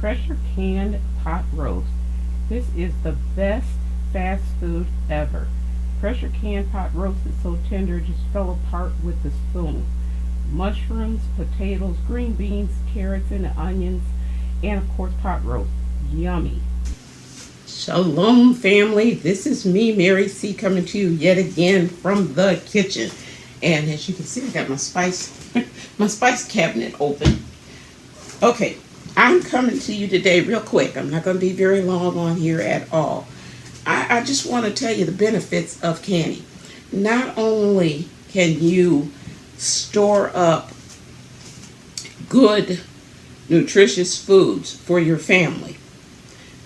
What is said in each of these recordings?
pressure canned pot roast. This is the best fast food ever. Pressure canned pot roast is so tender it just fell apart with the spoon. Mushrooms, potatoes, green beans, carrots, and onions, and of course pot roast. Yummy. Shalom, family. This is me, Mary C, coming to you yet again from the kitchen. And as you can see, I got my spice, my spice cabinet open. Okay, I'm coming to you today real quick. I'm not going to be very long on here at all. I just want to tell you the benefits of canning. Not only can you store up good, nutritious foods for your family,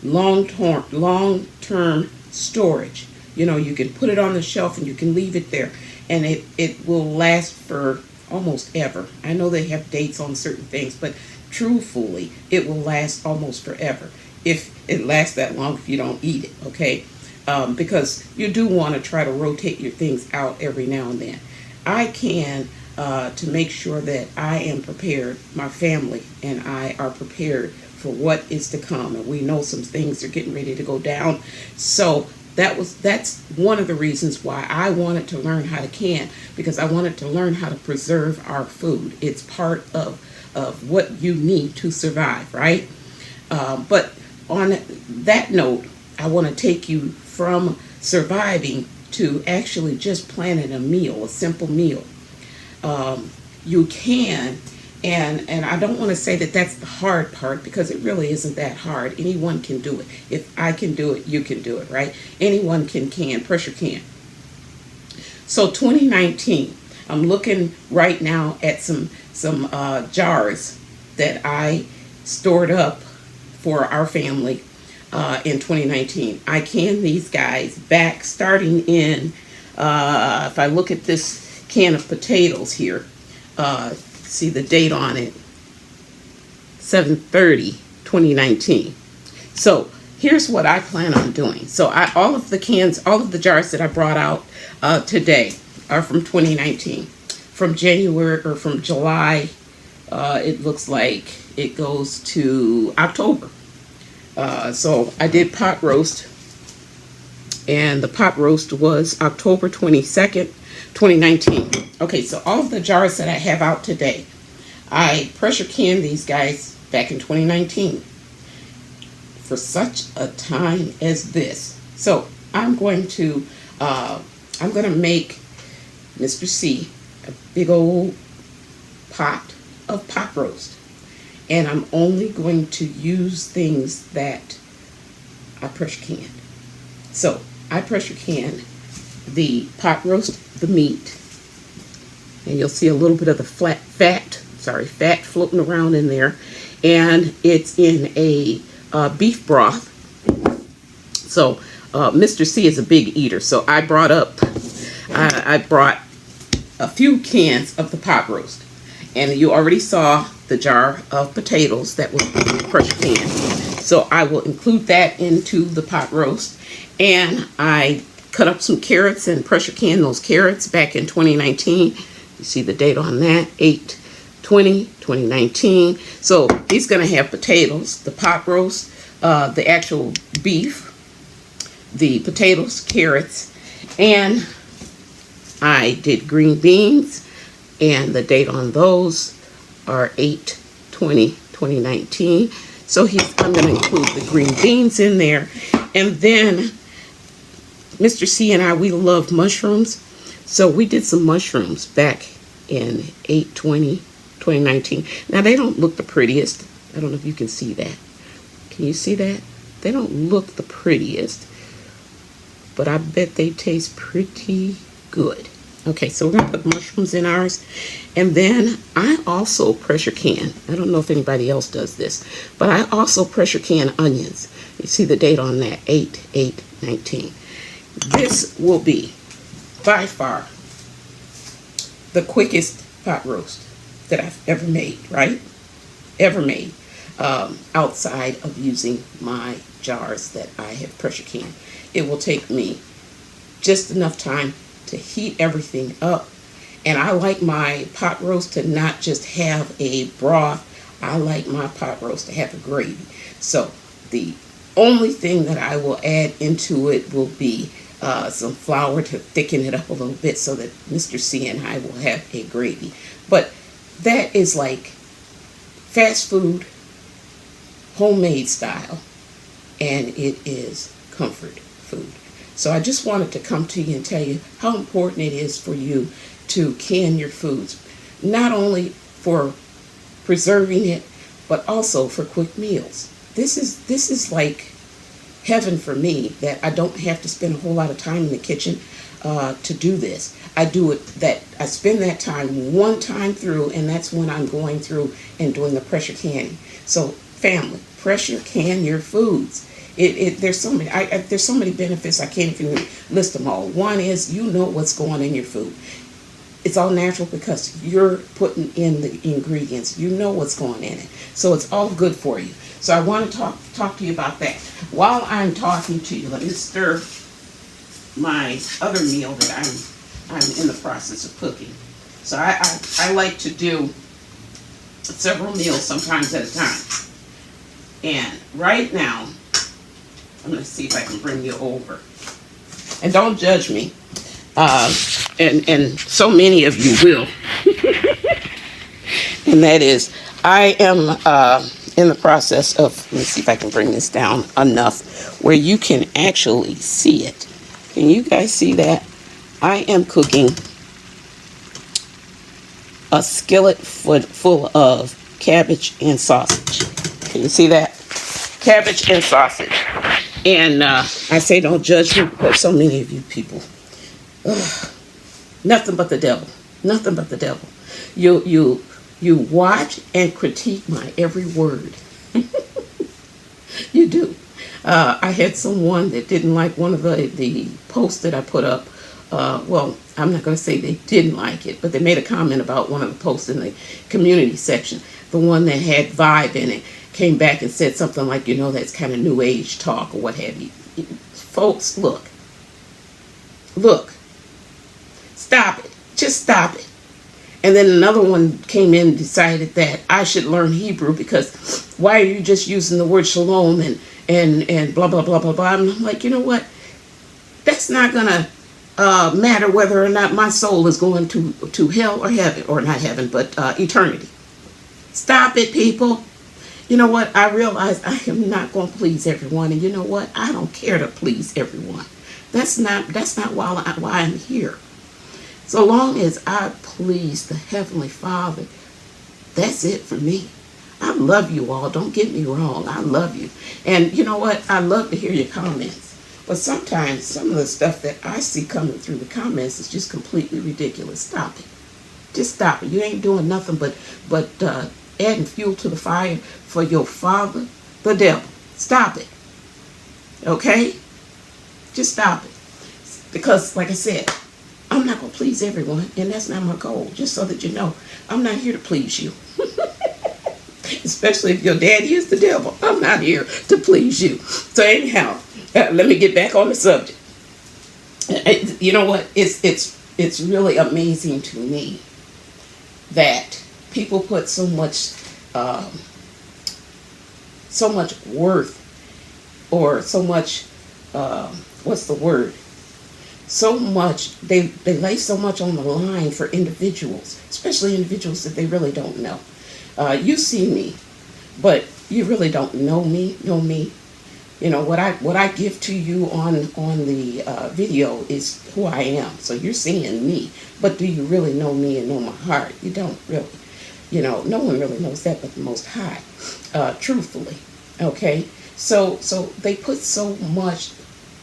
long-term storage. You know, you can put it on the shelf and you can leave it there, and it will last for almost ever. I know they have dates on certain things, but truthfully, it will last almost forever if it lasts that long if you don't eat it, okay? Because you do want to try to rotate your things out every now and then. I can to make sure that I am prepared, my family and I are prepared for what is to come, and we know some things are getting ready to go down. So that's one of the reasons why I wanted to learn how to can, because I wanted to learn how to preserve our food. It's part of what you need to survive, right? But on that note, I want to take you from surviving to actually just planning a meal, a simple meal. You can, and I don't want to say that that's the hard part, because it really isn't that hard. Anyone can do it. If I can do it, you can do it, right? Anyone can pressure can. So 2019, I'm looking right now at some jars that I stored up for our family in 2019. I canned these guys back starting in, if I look at this can of potatoes here, see the date on it, 7/30/2019. So here's what I plan on doing. So all of the jars that I brought out today are from 2019. From January, or from July, it looks like it goes to October. So I did pot roast, and the pot roast was October 22nd, 2019. Okay, so all of the jars that I have out today, I pressure canned these guys back in 2019 for such a time as this. So I'm going to make Mr. C a big old pot of pot roast. And I'm only going to use things that I pressure canned. So I pressure canned the pot roast, the meat, and you'll see a little bit of the fat floating around in there, and it's in a beef broth. So Mr. C is a big eater, so I brought a few cans of the pot roast, and you already saw the jar of potatoes that was pressure canned. So I will include that into the pot roast, and I cut up some carrots and pressure canned those carrots back in 2019. You see the date on that, 8/20/2019. So he's going to have potatoes, the pot roast, the actual beef, the potatoes, carrots, and I did green beans, and the date on those are 8/20/2019. So I'm going to include the green beans in there. And then Mr. C and I, we love mushrooms. So we did some mushrooms back in 8/20/2019. Now, they don't look the prettiest. I don't know if you can see that. Can you see that? They don't look the prettiest, but I bet they taste pretty good. Okay, so we're going to put mushrooms in ours. And then I also pressure can. I don't know if anybody else does this, but I also pressure can onions. You see the date on that, 8/8/19. This will be by far the quickest pot roast that I've ever made, right? Ever made, outside of using my jars that I have pressure canned. It will take me just enough time to heat everything up. And I like my pot roast to not just have a broth. I like my pot roast to have a gravy. So the only thing that I will add into it will be some flour to thicken it up a little bit so that Mr. C and I will have a gravy. But that is like fast food, homemade style, and it is comfort food. So I just wanted to come to you and tell you how important it is for you to can your foods, not only for preserving it, but also for quick meals. This is like heaven for me, that I don't have to spend a whole lot of time in the kitchen to do this. I spend that time one time through, and that's when I'm going through and doing the pressure canning. So family, pressure can your foods. There's so many benefits. I can't even list them all. One is you know what's going in your food. It's all natural because you're putting in the ingredients. You know what's going in it. So it's all good for you. So I want to talk to you about that. While I'm talking to you, let me stir my other meal that I'm in the process of cooking. So I like to do several meals sometimes at a time. And right now, I'm going to see if I can bring you over. And don't judge me. And so many of you will. And that is, I am in the process of, let me see if I can bring this down enough where you can actually see it. Can you guys see that? I am cooking a skillet full of cabbage and sausage. Can you see that? Cabbage and sausage. And I say don't judge me because so many of you people, nothing but the devil. Nothing but the devil. You watch and critique my every word. You do. I had someone that didn't like one of the posts that I put up. Well, I'm not going to say they didn't like it, but they made a comment about one of the posts in the community section. The one that had vibe in it came back and said something like, that's kind of new age talk or what have you. Folks, look. Stop it. Just stop it. And then another one came in and decided that I should learn Hebrew because why are you just using the word shalom and blah, blah, blah, blah, blah. And I'm like, you know what? That's not going to matter whether or not my soul is going to hell or heaven, or not heaven, but eternity. Stop it, people. You know what? I realize I am not going to please everyone. And you know what? I don't care to please everyone. That's not why I'm here. So long as I please the Heavenly Father, that's it for me. I love you all. Don't get me wrong. I love you. And you know what? I love to hear your comments. But sometimes some of the stuff that I see coming through the comments is just completely ridiculous. Stop it. Just stop it. You ain't doing nothing but adding fuel to the fire for your father, the devil. Stop it. Okay? Just stop it. Because, like I said, I'm not going to please everyone, and that's not my goal. Just so that you know, I'm not here to please you. Especially if your daddy is the devil. I'm not here to please you. So anyhow, let me get back on the subject. You know what? It's really amazing to me that people put so much worth, or so much what's the word? So much they lay so much on the line for individuals, especially individuals that they really don't know. You see me, but you really don't know me. You know what I give to you on the video is who I am. So you're seeing me, but do you really know me and know my heart? You don't really. No one really knows that but the Most High. Truthfully, okay. So they put so much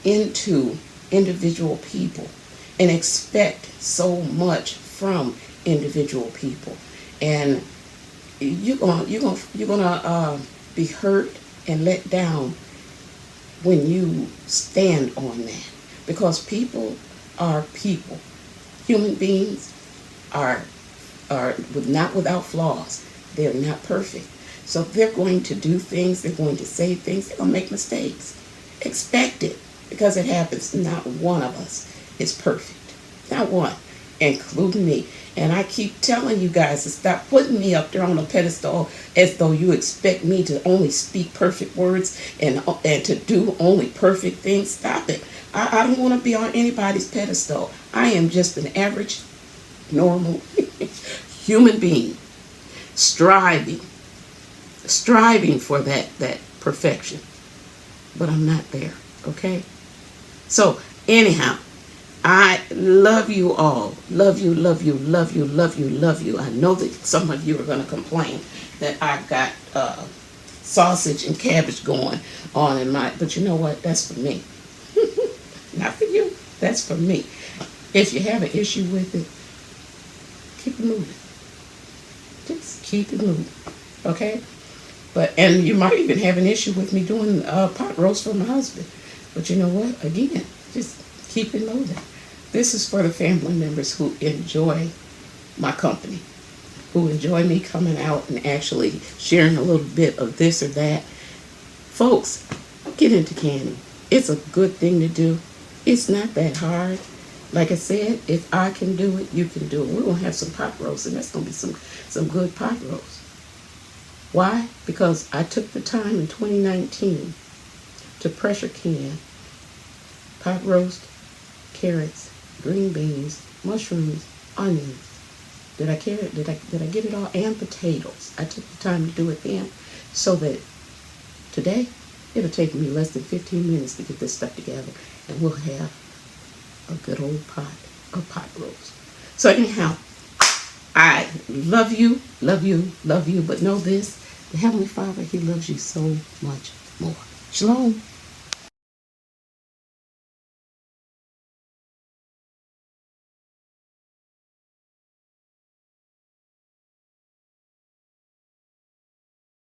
into individual people and expect so much from individual people, and you're gonna be hurt and let down when you stand on that, because people are people. Human beings are not without flaws. They're not perfect. So they're going to do things, they're going to say things, they're going to make mistakes. Expect it, because it happens. Not one of us is perfect. Not one, including me. And I keep telling you guys to stop putting me up there on a pedestal as though you expect me to only speak perfect words and to do only perfect things. Stop it. I don't want to be on anybody's pedestal. I am just an average, normal human being striving for that perfection. But I'm not there, okay? So, anyhow, I love you all. Love you, love you, love you, love you, love you. I know that some of you are going to complain that I've got sausage and cabbage going on in my, but you know what? That's for me. Not for you. That's for me. If you have an issue with it, keep it moving. Just keep it moving, okay? And you might even have an issue with me doing pot roast for my husband. But you know what? Again, just keep it moving. This is for the family members who enjoy my company, who enjoy me coming out and actually sharing a little bit of this or that. Folks, get into canning. It's a good thing to do. It's not that hard. Like I said, if I can do it, you can do it. We're going to have some pot roast, and that's going to be some good pot roast. Why? Because I took the time in 2019 to pressure can pot roast, carrots, green beans, mushrooms, onions. Did I get it all? And potatoes. I took the time to do it then, so that today it'll take me less than 15 minutes to get this stuff together, and we'll have a good old pot of pot roast. So anyhow, I love you, love you, love you, but know this: the Heavenly Father, He loves you so much more. Shalom.